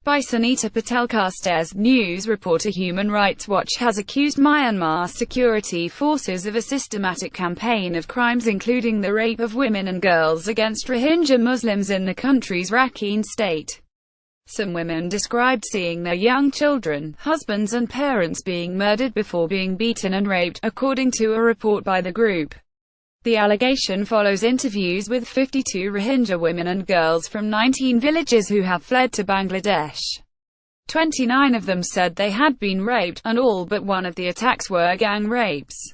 By Sunita PatelCarstairs News reporter Human Rights Watch has accused Myanmar security forces of a systematic campaign of crimes including the rape of women and girls against Rohingya Muslims in the country's Rakhine state. Some women described seeing their young children, husbands and parents being murdered before being beaten and raped, according to a report by the group. The allegation follows interviews with 52 Rohingya women and girls from 19 villages who have fled to Bangladesh. 29 of them said they had been raped, and all but one of the attacks were gang rapes.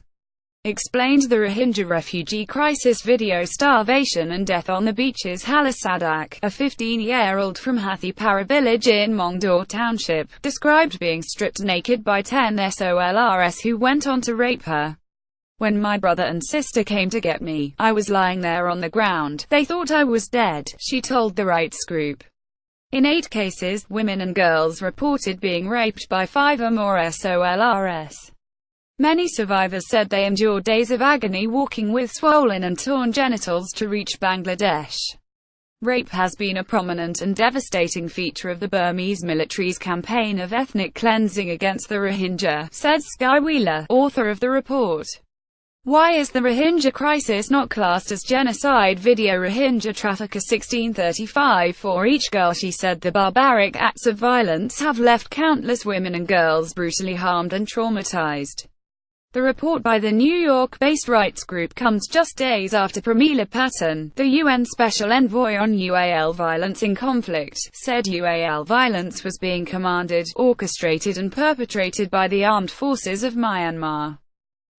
Explained the Rohingya refugee crisis video Starvation and Death on the Beaches. Hala Sadak, a 15-year-old from Hathipara village in Mongdor Township, described being stripped naked by 10 SOLRS who went on to rape her. When my brother and sister came to get me, I was lying there on the ground. They thought I was dead, she told the rights group. In 8 cases, women and girls reported being raped by 5 or more SOLRS. Many survivors said they endured days of agony walking with swollen and torn genitals to reach Bangladesh. Rape has been a prominent and devastating feature of the Burmese military's campaign of ethnic cleansing against the Rohingya, said Sky Wheeler, author of the report. Why is the Rohingya crisis not classed as genocide? Video Rohingya trafficker 1635 for each girl. She said the barbaric acts of violence have left countless women and girls brutally harmed and traumatized. The report by the New York-based rights group comes just days after Pramila Patten, the UN Special Envoy on UAL violence in conflict, said UAL violence was being commanded, orchestrated and perpetrated by the armed forces of Myanmar.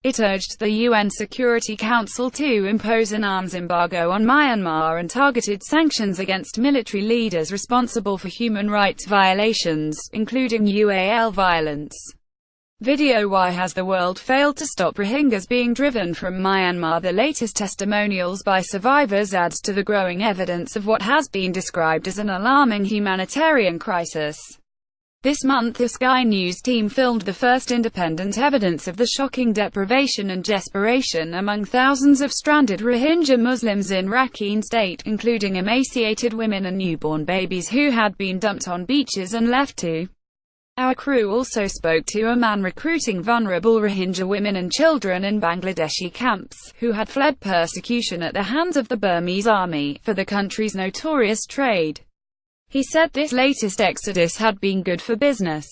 It urged the UN Security Council to impose an arms embargo on Myanmar and targeted sanctions against military leaders responsible for human rights violations, including UAL violence. Video Why has the world failed to stop Rohingyas being driven from Myanmar? The latest testimonials by survivors adds to the growing evidence of what has been described as an alarming humanitarian crisis. This month a Sky News team filmed the first independent evidence of the shocking deprivation and desperation among thousands of stranded Rohingya Muslims in Rakhine state, including emaciated women and newborn babies who had been dumped on beaches and left to. Our crew also spoke to a man recruiting vulnerable Rohingya women and children in Bangladeshi camps, who had fled persecution at the hands of the Burmese army, for the country's notorious trade. He said this latest exodus had been good for business.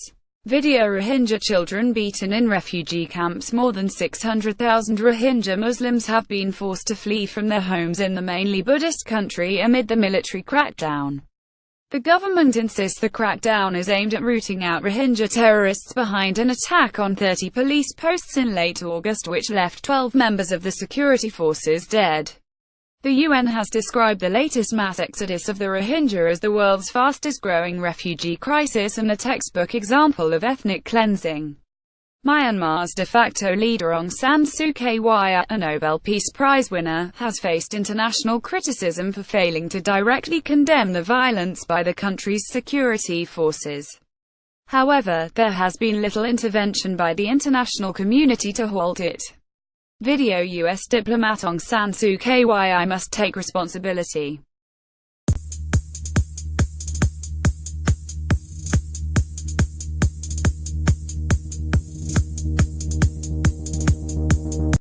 Video Rohingya children beaten in refugee camps. More than 600,000 Rohingya Muslims have been forced to flee from their homes in the mainly Buddhist country amid the military crackdown. The government insists the crackdown is aimed at rooting out Rohingya terrorists behind an attack on 30 police posts in late August which left 12 members of the security forces dead. The UN has described the latest mass exodus of the Rohingya as the world's fastest-growing refugee crisis and a textbook example of ethnic cleansing. Myanmar's de facto leader Aung San Suu Kyi, a Nobel Peace Prize winner, has faced international criticism for failing to directly condemn the violence by the country's security forces. However, there has been little intervention by the international community to halt it. Video US diplomat Aung San Suu Kyi must take responsibility.